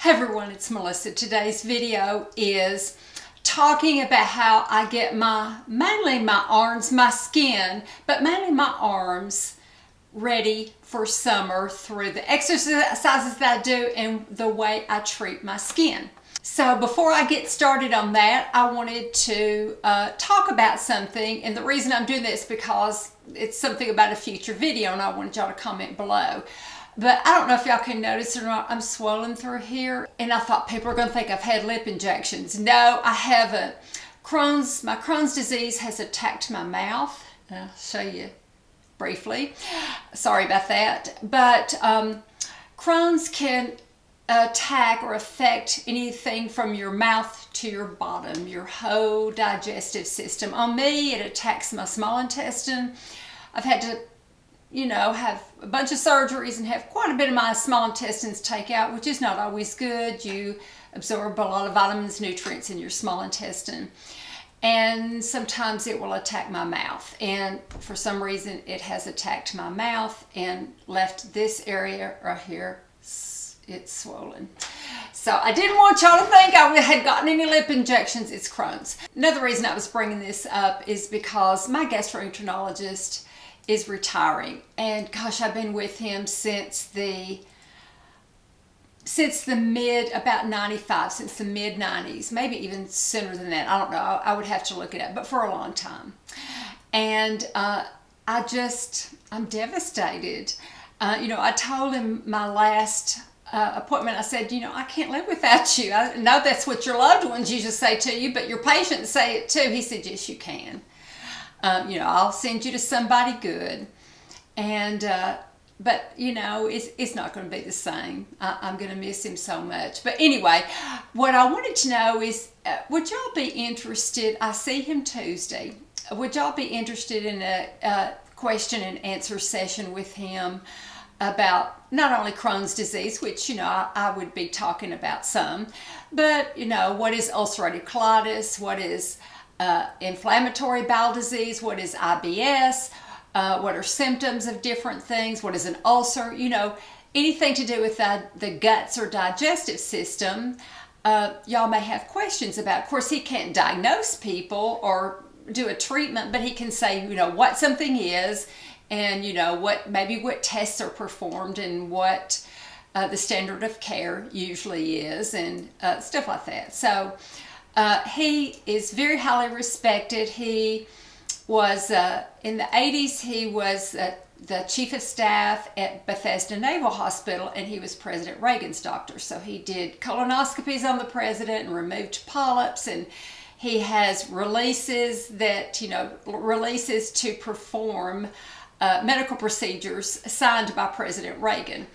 Hey everyone, it's Melissa. Today's video is talking about how I get mainly my arms, my skin, but mainly my arms ready for summer through the exercises that I do and the way I treat my skin. So before I get started on that, I wanted to talk about something, and the reason I'm doing this is because it's something about a future video and I wanted y'all to comment below. But I don't know if y'all can notice or not, I'm swollen through here, and I thought people are going to think I've had lip injections. No, I haven't. My Crohn's disease has attacked my mouth. I'll show you briefly. Sorry about that. But Crohn's can attack or affect anything from your mouth to your bottom, your whole digestive system. On me, it attacks my small intestine. I've had to have a bunch of surgeries and have quite a bit of my small intestines take out, which is not always good. You absorb a lot of vitamins, nutrients in your small intestine. And sometimes it will attack my mouth. And for some reason, it has attacked my mouth and left this area right here. It's swollen. So I didn't want y'all to think I had gotten any lip injections. It's Crohn's. Another reason I was bringing this up is because my gastroenterologist is retiring, and gosh, I've been with him since the about 95, since the mid 90s, maybe even sooner than that. I don't know. I would have to look it up, but for a long time. And I'm devastated. I told him my last appointment, I said, I can't live without you. I know that's what your loved ones usually say to you, but your patients say it too. He said, yes, you can. I'll send you to somebody good. And, but it's not going to be the same. I'm going to miss him so much. But anyway, what I wanted to know is, would y'all be interested, I see him Tuesday, would y'all be interested in a question and answer session with him about not only Crohn's disease, which, I would be talking about some, but, what is ulcerative colitis, what is inflammatory bowel disease, what is IBS, what are symptoms of different things, what is an ulcer, anything to do with the guts or digestive system, y'all may have questions about. Of course, he can't diagnose people or do a treatment, but he can say, what something is, and what tests are performed, and what the standard of care usually is, and stuff like that. So he is very highly respected. He was, in the 80s, he was the chief of staff at Bethesda Naval Hospital, and he was President Reagan's doctor. So he did colonoscopies on the president and removed polyps, and he has releases to perform medical procedures signed by President Reagan.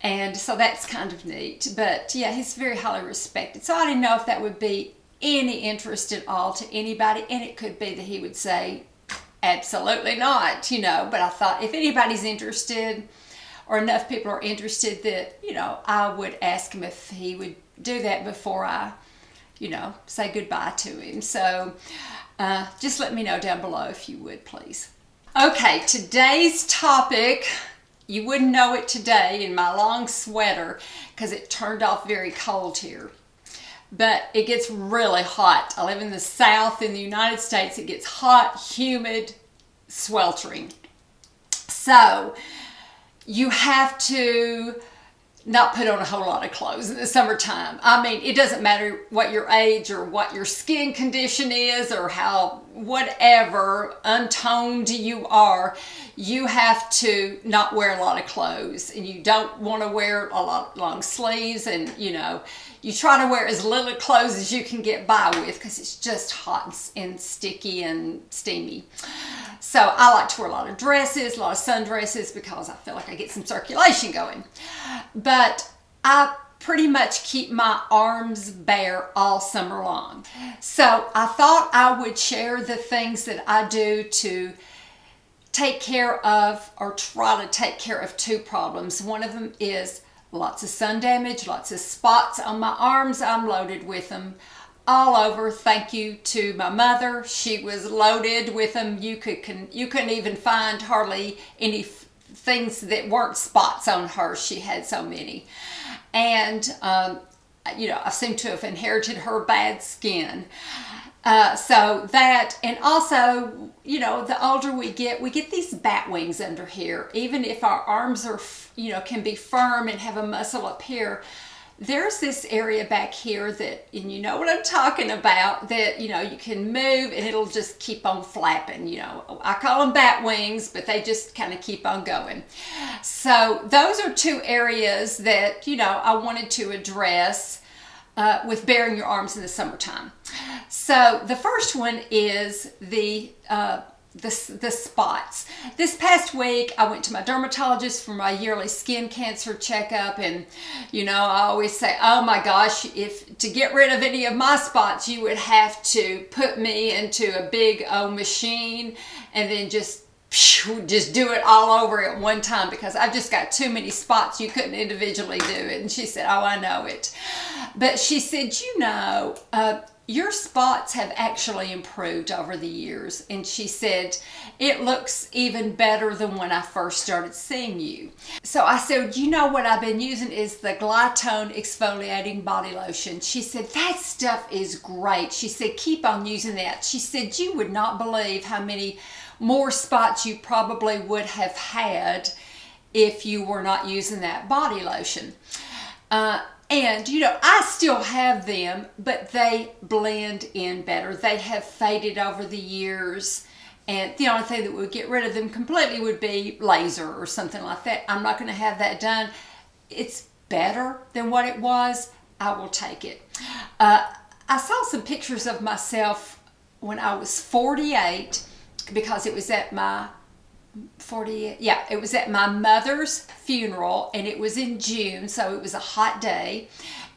And so that's kind of neat. But yeah, he's very highly respected. So I didn't know if that would be any interest at all to anybody, and it could be that he would say absolutely not, but I thought if anybody's interested, or enough people are interested, that I would ask him if he would do that before I say goodbye to him. So just let me know down below if you would, please. Okay, today's topic, you wouldn't know it today in my long sweater because it turned off very cold here. But it gets really hot. I live in the South in the United States. It gets hot, humid, sweltering. So you have to not put on a whole lot of clothes in the summertime. I mean, it doesn't matter what your age or what your skin condition is or how whatever untoned you are, you have to not wear a lot of clothes, and you don't want to wear a lot of long sleeves, and you try to wear as little clothes as you can get by with because it's just hot and sticky and steamy. So I like to wear a lot of dresses, a lot of sundresses, because I feel like I get some circulation going. But I pretty much keep my arms bare all summer long. So I thought I would share the things that I do to take care of, or try to take care of, two problems. One of them is lots of sun damage, lots of spots on my arms. I'm loaded with them all over. Thank you to my mother. She was loaded with them. You couldn't even find hardly any things that weren't spots on her. She had so many. And you know, I seem to have inherited her bad skin. So that, and also, you know, the older we get these bat wings under here. Even if our arms are, you know, can be firm and have a muscle up here, there's this area back here that, and you know what I'm talking about, that, you know, you can move and it'll just keep on flapping. You know, I call them bat wings, but they just kind of keep on going. So those are two areas that, you know, I wanted to address with baring your arms in the summertime. So the first one is the spots. This past week, I went to my dermatologist for my yearly skin cancer checkup, and you know, I always say, oh my gosh, if to get rid of any of my spots, you would have to put me into a big old machine and then just do it all over at one time, because I've just got too many spots. You couldn't individually do it. And she said, oh, I know it. But she said, you know, your spots have actually improved over the years. And she said, it looks even better than when I first started seeing you. So I said, you know what I've been using is the Glytone exfoliating body lotion. She said, that stuff is great. She said, keep on using that. She said, you would not believe how many more spots you probably would have had if you were not using that body lotion. And, you know, I still have them, but they blend in better. They have faded over the years, and the only thing that would get rid of them completely would be laser or something like that. I'm not going to have that done. It's better than what it was. I will take it. I saw some pictures of myself when I was 48, because it was at my it was at my mother's funeral, and it was in June, so it was a hot day,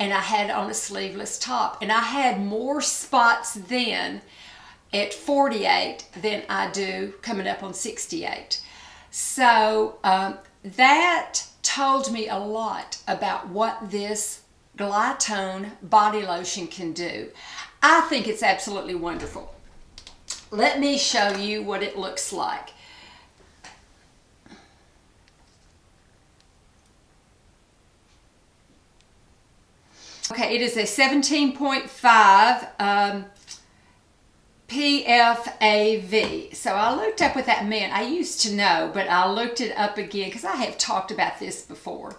and I had on a sleeveless top, and I had more spots then at 48 than I do coming up on 68. So that told me a lot about what this Glytone body lotion can do. I think it's absolutely wonderful. Let me show you what it looks like. Okay, it is a 17.5 PFAV. So I looked up what that meant. I used to know, but I looked it up again because I have talked about this before.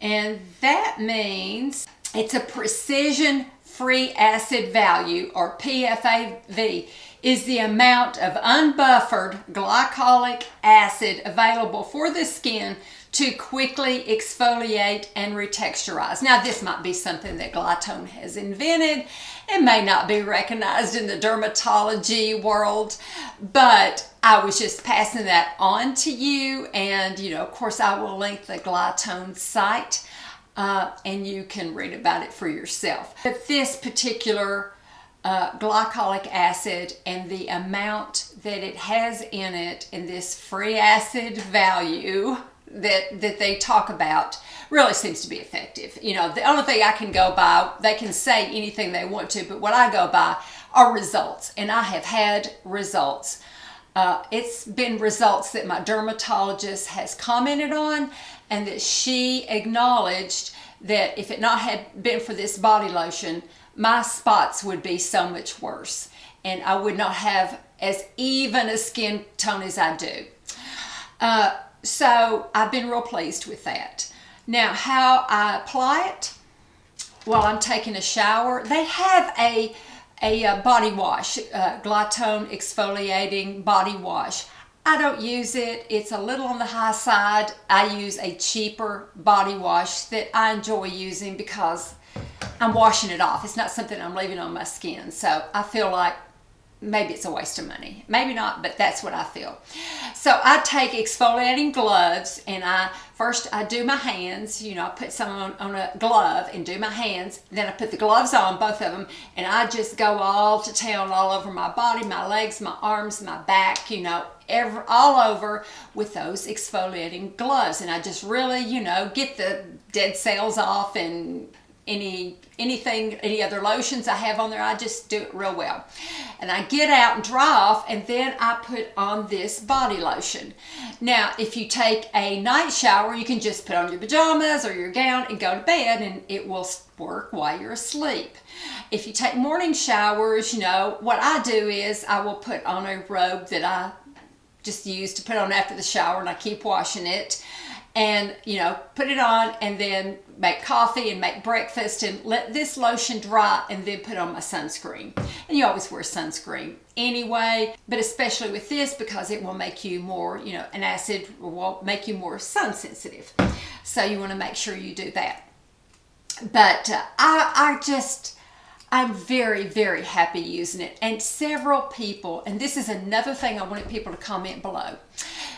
And that means it's a precision free acid value, or PFAV, is the amount of unbuffered glycolic acid available for the skin to quickly exfoliate and retexturize. Now, this might be something that Glytone has invented. It may not be recognized in the dermatology world, but I was just passing that on to you. And, you know, of course, I will link the Glytone site, and you can read about it for yourself. But this particular glycolic acid and the amount that it has in it, and this free acid value that they talk about, really seems to be effective. You know, the only thing I can go by, they can say anything they want to, but what I go by are results, and I have had results. It's been results that my dermatologist has commented on, and that she acknowledged that if it not had been for this body lotion, my spots would be so much worse, and I would not have as even a skin tone as I do. So I've been real pleased with that. Now, how I apply it while I'm taking a shower, they have a body wash, Glytone exfoliating body wash. I don't use it. It's a little on the high side. I use a cheaper body wash that I enjoy using because I'm washing it off. It's not something I'm leaving on my skin. So I feel like maybe it's a waste of money. Maybe not, but that's what I feel. So I take exfoliating gloves, and first I do my hands. You know, I put some on a glove and do my hands. Then I put the gloves on, both of them, and I just go all to town all over my body, my legs, my arms, my back, you know, all over with those exfoliating gloves. And I just really, you know, get the dead cells off and anything, any other lotions I have on there. I just do it real well. And I get out and dry off, and then I put on this body lotion. Now, if you take a night shower, you can just put on your pajamas or your gown and go to bed, and it will work while you're asleep. If you take morning showers, you know, what I do is I will put on a robe that I just use to put on after the shower, and I keep washing it. And, you know, put it on and then make coffee and make breakfast and let this lotion dry and then put on my sunscreen. And you always wear sunscreen anyway, but especially with this because it will make you more, you know, an acid will make you more sun sensitive. So you want to make sure you do that. But I'm very, very happy using it. And several people, and this is another thing I wanted people to comment below.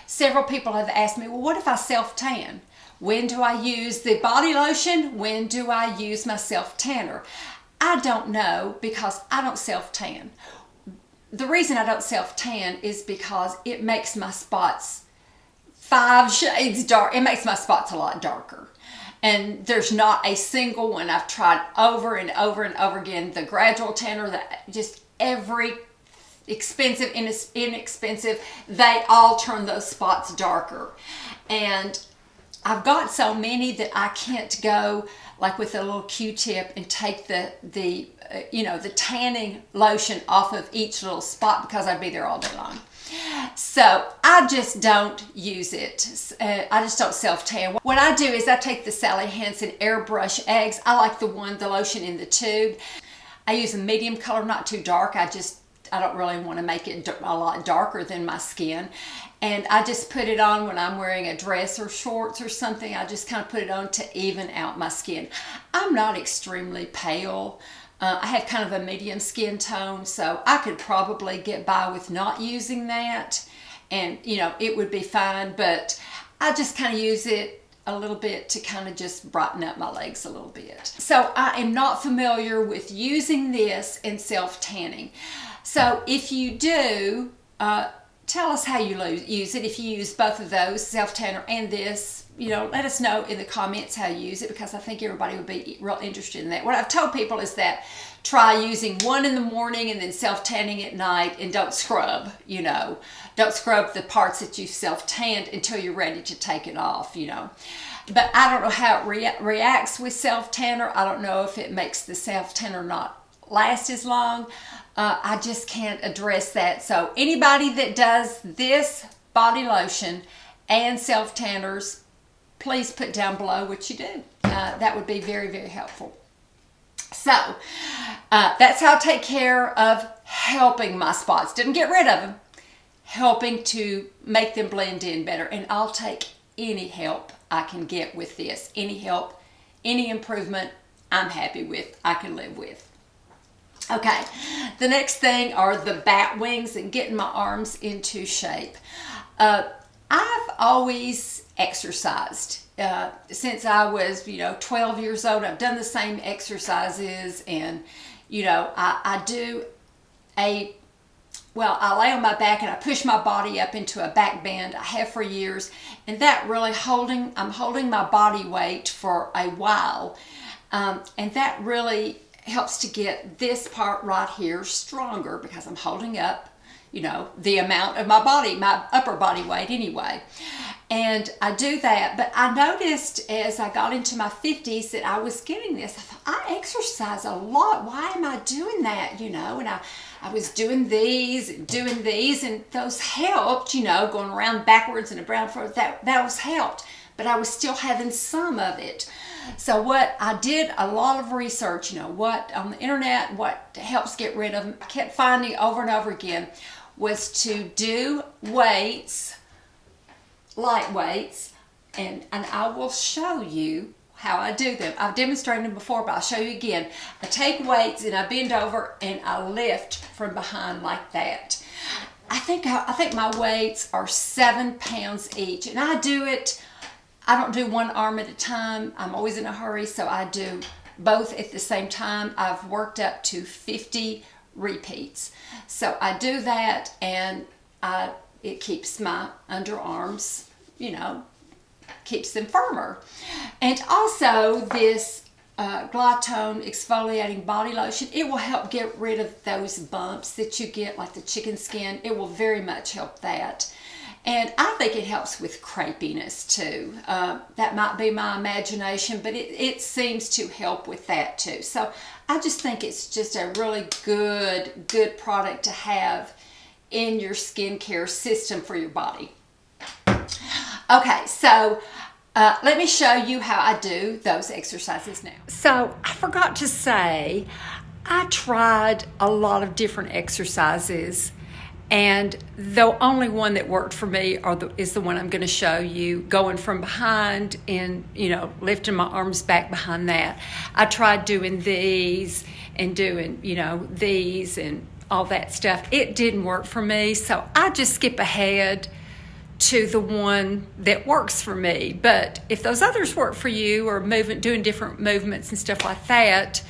Several people have asked me, well, what if I self-tan? When do I use the body lotion? When do I use my self-tanner? I don't know because I don't self-tan. The reason I don't self-tan is because it makes my spots 5 shades dark. It makes my spots a lot darker. And there's not a single one. I've tried over and over and over again. The gradual tanner, just every expensive, inexpensive, they all turn those spots darker. And I've got so many that I can't go like with a little Q-tip and take the tanning lotion off of each little spot because I'd be there all day long. So I just don't use it. I just don't self-tan. What I do is I take the Sally Hansen Airbrush Eggs. I like the lotion in the tube. I use a medium color, not too dark. I don't really want to make it a lot darker than my skin. And I just put it on when I'm wearing a dress or shorts or something. I just kind of put it on to even out my skin. I'm not extremely pale. I have kind of a medium skin tone, so I could probably get by with not using that. And, you know, it would be fine. But I just kind of use it a little bit to kind of just brighten up my legs a little bit. So I am not familiar with using this in self-tanning. So if you do, tell us how you use it. If you use both of those, self-tanner and this, you know, let us know in the comments how you use it because I think everybody would be real interested in that. What I've told people is that try using one in the morning and then self-tanning at night, and don't scrub, you know. Don't scrub the parts that you self-tanned until you're ready to take it off, you know. But I don't know how it reacts with self-tanner. I don't know if it makes the self-tanner not last as long. I just can't address that. So anybody that does this body lotion and self-tanners, please put down below what you do. That would be very, very helpful. So that's how I take care of helping my spots. Didn't get rid of them. Helping to make them blend in better. And I'll take any help I can get with this. Any help, any improvement I'm happy with, I can live with. Okay, the next thing are the bat wings and getting my arms into shape. I've always exercised. Since I was, 12 years old, I've done the same exercises, and, I lay on my back and I push my body up into a back bend. I have for years, and that really I'm holding my body weight for a while, and that really helps to get this part right here stronger because I'm holding up, the amount of my body, my upper body weight anyway. And I do that, but I noticed as I got into my 50s that I was getting this. I thought, I exercise a lot. Why am I doing that, And I was doing these, and those helped, going around backwards and around forward. Those helped, but I was still having some of it. So what I did a lot of research, what on the internet, what helps get rid of them. I kept finding over and over again was to do weights, light weights, and I will show you how I do them. I've demonstrated them before, but I'll show you again. I take weights and I bend over and I lift from behind like that. I think my weights are 7 pounds each, and I do it. I don't do one arm at a time. I'm always in a hurry, so I do both at the same time. I've worked up to 50 repeats. So I do that, and it keeps my underarms, keeps them firmer. And also this Glytone exfoliating body lotion. It will help get rid of those bumps that you get, like the chicken skin. It will very much help that. And I think it helps with crepiness too. That might be my imagination, but it seems to help with that too. So I just think it's just a really good product to have in your skincare system for your body. Okay, so let me show you how I do those exercises now. So I forgot to say, I tried a lot of different exercises, and the only one that worked for me is the one I'm going to show you, going from behind and, lifting my arms back behind that. I tried doing these and doing, these and all that stuff. It didn't work for me, so I just skip ahead to the one that works for me. But if those others work for you, or doing different movements and stuff like that,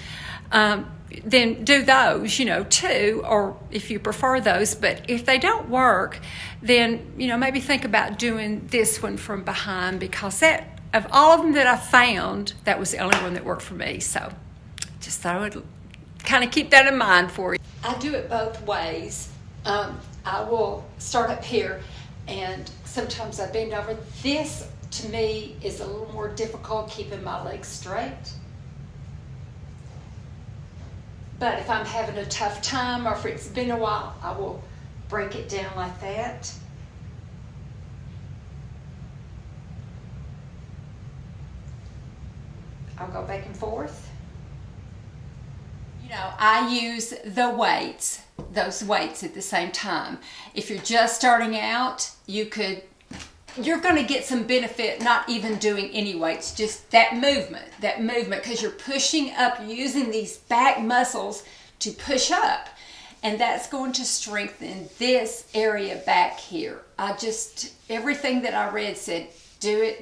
then do those, too, or if you prefer those. But if they don't work, then, maybe think about doing this one from behind, because that, of all of them that I found, that was the only one that worked for me. So just thought I would kind of keep that in mind for you. I do it both ways. I will start up here, and sometimes I bend over. This, to me, is a little more difficult, keeping my legs straight. But if I'm having a tough time, or if it's been a while, I will break it down like that. I'll go back and forth. I use the weights, those weights at the same time. If you're just starting out, you're going to get some benefit not even doing any weights, just that movement, because you're pushing up, using these back muscles to push up, and that's going to strengthen this area back here. Everything that I read said, do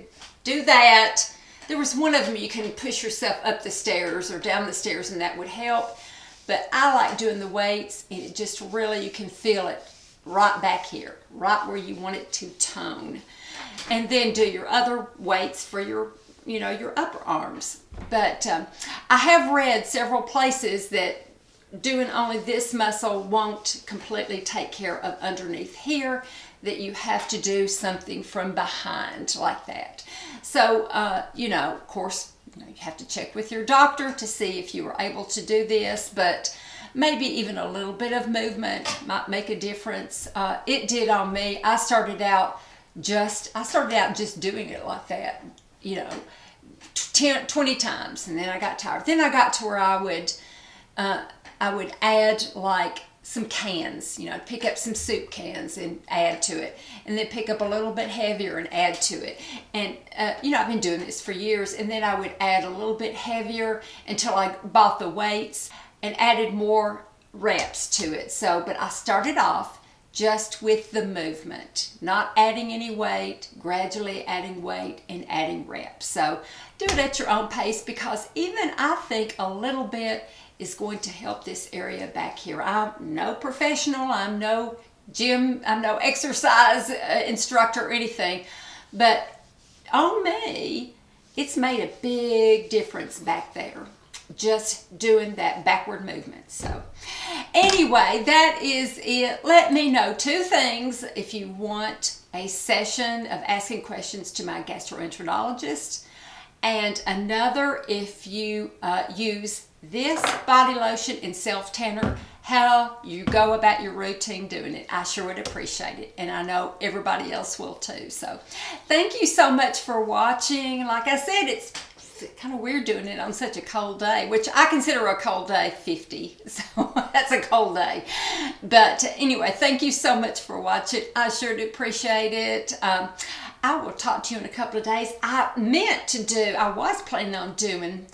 that. There was one of them, you can push yourself up the stairs or down the stairs, and that would help. But I like doing the weights, and it just really, you can feel it right back here, right where you want it to tone. And then do your other weights for your upper arms. But I have read several places that doing only this muscle won't completely take care of underneath here, that you have to do something from behind like that. So, of course, you have to check with your doctor to see if you were able to do this, but maybe even a little bit of movement might make a difference. It did on me. I started out just doing it like that, 20 times, and then I got tired. Then I got to where I would add like some cans, pick up some soup cans and add to it, and then pick up a little bit heavier and add to it. And I've been doing this for years, and then I would add a little bit heavier until I bought the weights and added more reps to it. But I started off just with the movement, not adding any weight, gradually adding weight and adding reps. So do it at your own pace, because even I think a little bit is going to help this area back here. I'm no professional, I'm no gym, I'm no exercise instructor or anything, but on me, it's made a big difference back there, just doing that backward movement. So anyway, that is it. Let me know 2 things. If you want a session of asking questions to my gastroenterologist, and another, if you use this body lotion in self-tanner, how you go about your routine doing it. I sure would appreciate it, and I know everybody else will too. So thank you so much for watching. Like I said, it's kind of weird doing it on such a cold day, which I consider a cold day 50, so that's a cold day. But anyway, thank you so much for watching. I sure do appreciate it. I will talk to you in a couple of days. I was planning on doing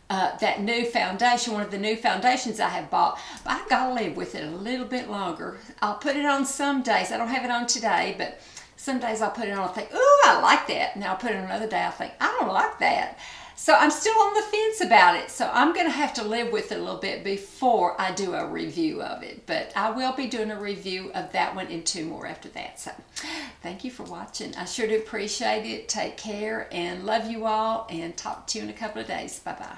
that new foundation, one of the new foundations I have bought, but I've got to live with it a little bit longer. I'll put it on some days. I don't have it on today, but some days I'll put it on and think, ooh, I like that. And I'll put it on another day, I think, I don't like that. So I'm still on the fence about it. So I'm going to have to live with it a little bit before I do a review of it. But I will be doing a review of that one and 2 more after that. So thank you for watching. I sure do appreciate it. Take care and love you all, and talk to you in a couple of days. Bye-bye.